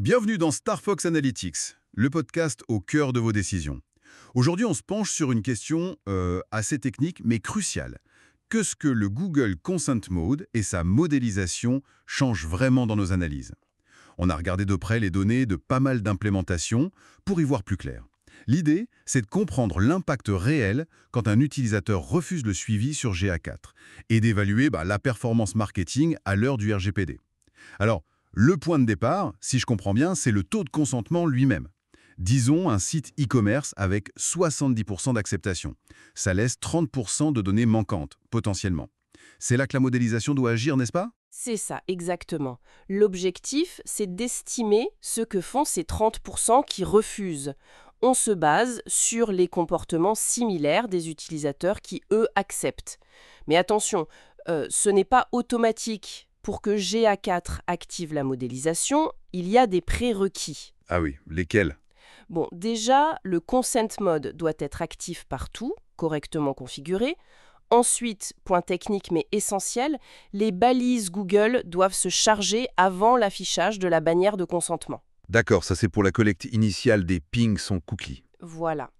Bienvenue dans Star Fox Analytics, le podcast au cœur de vos décisions. Aujourd'hui, on se penche sur une question assez technique mais cruciale. Qu'est-ce que le Google Consent Mode et sa modélisation changent vraiment dans nos analyses? On a regardé de près les données de pas mal d'implémentations pour y voir plus clair. L'idée, c'est de comprendre l'impact réel quand un utilisateur refuse le suivi sur GA4 et d'évaluer la performance marketing à l'heure du RGPD. Alors, le point de départ, si je comprends bien, c'est le taux de consentement lui-même. Disons un site e-commerce avec 70% d'acceptation. Ça laisse 30% de données manquantes, potentiellement. C'est là que la modélisation doit agir, n'est-ce pas? C'est ça, exactement. L'objectif, c'est d'estimer ce que font ces 30% qui refusent. On se base sur les comportements similaires des utilisateurs qui, eux, acceptent. Mais attention, ce n'est pas automatique. Pour que GA4 active la modélisation, il y a des prérequis. Ah oui, lesquels? Bon, déjà, le consent mode doit être actif partout, correctement configuré. Ensuite, point technique mais essentiel, les balises Google doivent se charger avant l'affichage de la bannière de consentement. D'accord, ça c'est pour la collecte initiale des pings sans cookies. Voilà.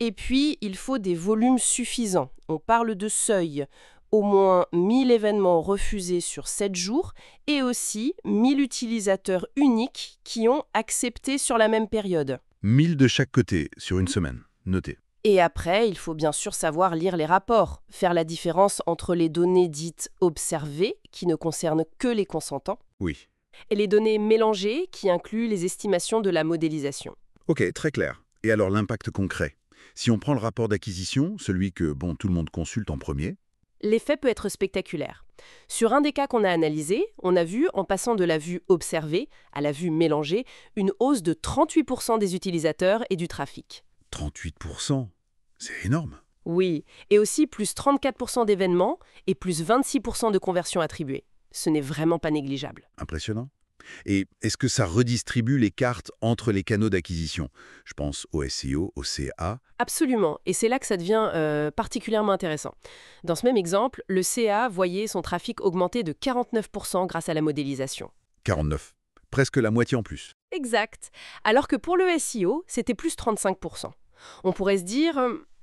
Et puis, il faut des volumes suffisants. On parle de seuil. Au moins 1000 événements refusés sur 7 jours et aussi 1000 utilisateurs uniques qui ont accepté sur la même période. 1000 de chaque côté sur une semaine. Notez. Et après, il faut bien sûr savoir lire les rapports, faire la différence entre les données dites observées, qui ne concernent que les consentants, Oui. et les données mélangées, qui incluent les estimations de la modélisation. Ok, très clair. Et alors l'impact concret? Si on prend le rapport d'acquisition, celui que tout le monde consulte en premier. L'effet peut être spectaculaire. Sur un des cas qu'on a analysé, on a vu, en passant de la vue observée à la vue mélangée, une hausse de 38% des utilisateurs et du trafic. 38%, c'est énorme. Oui, et aussi plus 34% d'événements et plus 26% de conversions attribuées. Ce n'est vraiment pas négligeable. Impressionnant. Et est-ce que ça redistribue les cartes entre les canaux d'acquisition? Je pense au SEO, au CA. Absolument, et c'est là que ça devient particulièrement intéressant. Dans ce même exemple, le CA voyait son trafic augmenter de 49% grâce à la modélisation. 49. Presque la moitié en plus. Exact. Alors que pour le SEO, c'était plus 35%. On pourrait se dire,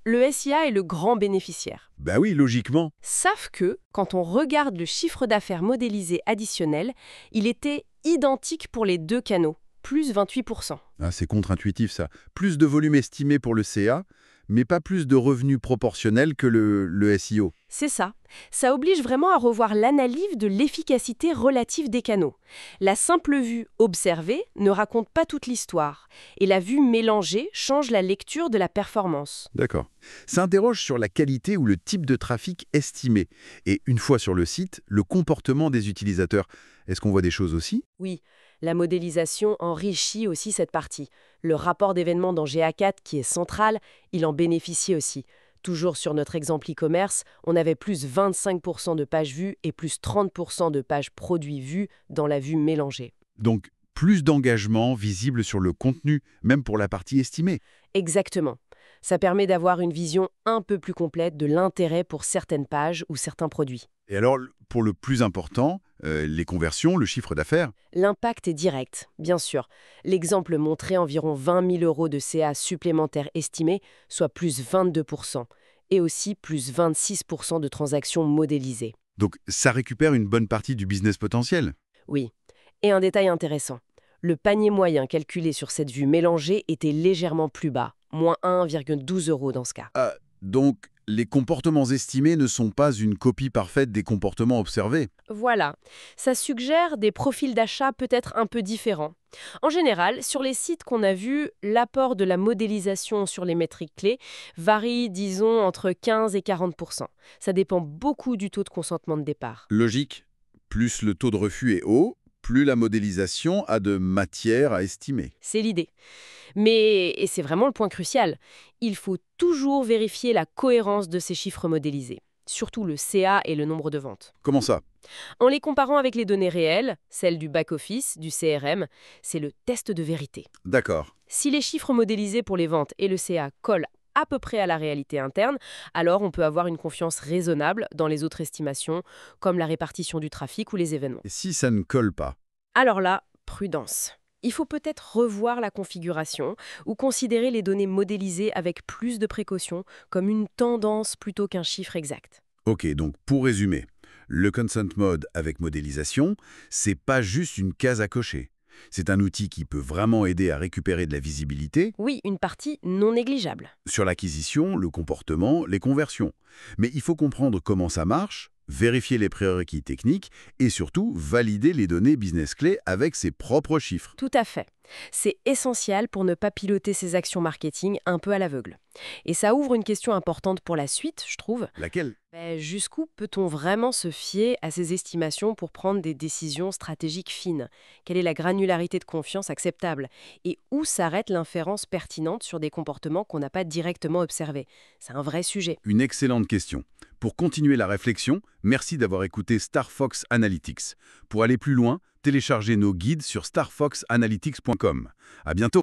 le SIA est le grand bénéficiaire. Bah oui, logiquement. Sauf que, quand on regarde le chiffre d'affaires modélisé additionnel, il était identique pour les deux canaux, plus 28%. Ah, c'est contre-intuitif ça. Plus de volume estimé pour le CA, mais pas plus de revenus proportionnels que le SEO. C'est ça. Ça oblige vraiment à revoir l'analyse de l'efficacité relative des canaux. La simple vue observée ne raconte pas toute l'histoire, et la vue mélangée change la lecture de la performance. D'accord. Ça interroge sur la qualité ou le type de trafic estimé. Et une fois sur le site, le comportement des utilisateurs. Est-ce qu'on voit des choses aussi? Oui, la modélisation enrichit aussi cette partie. Le rapport d'événements dans GA4 qui est central, il en bénéficie aussi. Toujours sur notre exemple e-commerce, on avait plus 25% de pages vues et plus 30% de pages produits vues dans la vue mélangée. Donc, plus d'engagement visible sur le contenu, même pour la partie estimée. Exactement. Ça permet d'avoir une vision un peu plus complète de l'intérêt pour certaines pages ou certains produits. Et alors, pour le plus important, les conversions, le chiffre d'affaires. L'impact est direct, bien sûr. L'exemple montrait environ 20 000 € de CA supplémentaires estimés, soit plus 22%, et aussi plus 26% de transactions modélisées. Donc, ça récupère une bonne partie du business potentiel. Oui. Et un détail intéressant. Le panier moyen calculé sur cette vue mélangée était légèrement plus bas, moins 1,12 € dans ce cas. Donc, les comportements estimés ne sont pas une copie parfaite des comportements observés. Voilà. Ça suggère des profils d'achat peut-être un peu différents. En général, sur les sites qu'on a vus, l'apport de la modélisation sur les métriques clés varie, disons, entre 15 et 40%. Ça dépend beaucoup du taux de consentement de départ. Logique. Plus le taux de refus est haut, plus la modélisation a de matière à estimer. C'est l'idée. Mais, et c'est vraiment le point crucial, il faut toujours vérifier la cohérence de ces chiffres modélisés, surtout le CA et le nombre de ventes. Comment ça? En les comparant avec les données réelles, celles du back-office, du CRM, c'est le test de vérité. D'accord. Si les chiffres modélisés pour les ventes et le CA collent à peu près à la réalité interne, alors on peut avoir une confiance raisonnable dans les autres estimations, comme la répartition du trafic ou les événements. Et si ça ne colle pas? Alors là, prudence. il faut peut-être revoir la configuration ou considérer les données modélisées avec plus de précaution, comme une tendance plutôt qu'un chiffre exact. Ok, donc pour résumer, le Consent Mode avec modélisation, c'est pas juste une case à cocher. C'est un outil qui peut vraiment aider à récupérer de la visibilité Oui, une partie non négligeable. sur l'acquisition, le comportement, les conversions. Mais il faut comprendre comment ça marche, vérifier les prérequis techniques et surtout valider les données business clés avec ses propres chiffres. Tout à fait. C'est essentiel pour ne pas piloter ses actions marketing un peu à l'aveugle. Et ça ouvre une question importante pour la suite, je trouve. Laquelle? Jusqu'où peut-on vraiment se fier à ces estimations pour prendre des décisions stratégiques fines? Quelle est la granularité de confiance acceptable? Et où s'arrête l'inférence pertinente sur des comportements qu'on n'a pas directement observés? C'est un vrai sujet. Une excellente question. Pour continuer la réflexion, merci d'avoir écouté Star Fox Analytics. Pour aller plus loin, téléchargez nos guides sur starfoxanalytics.com. À bientôt.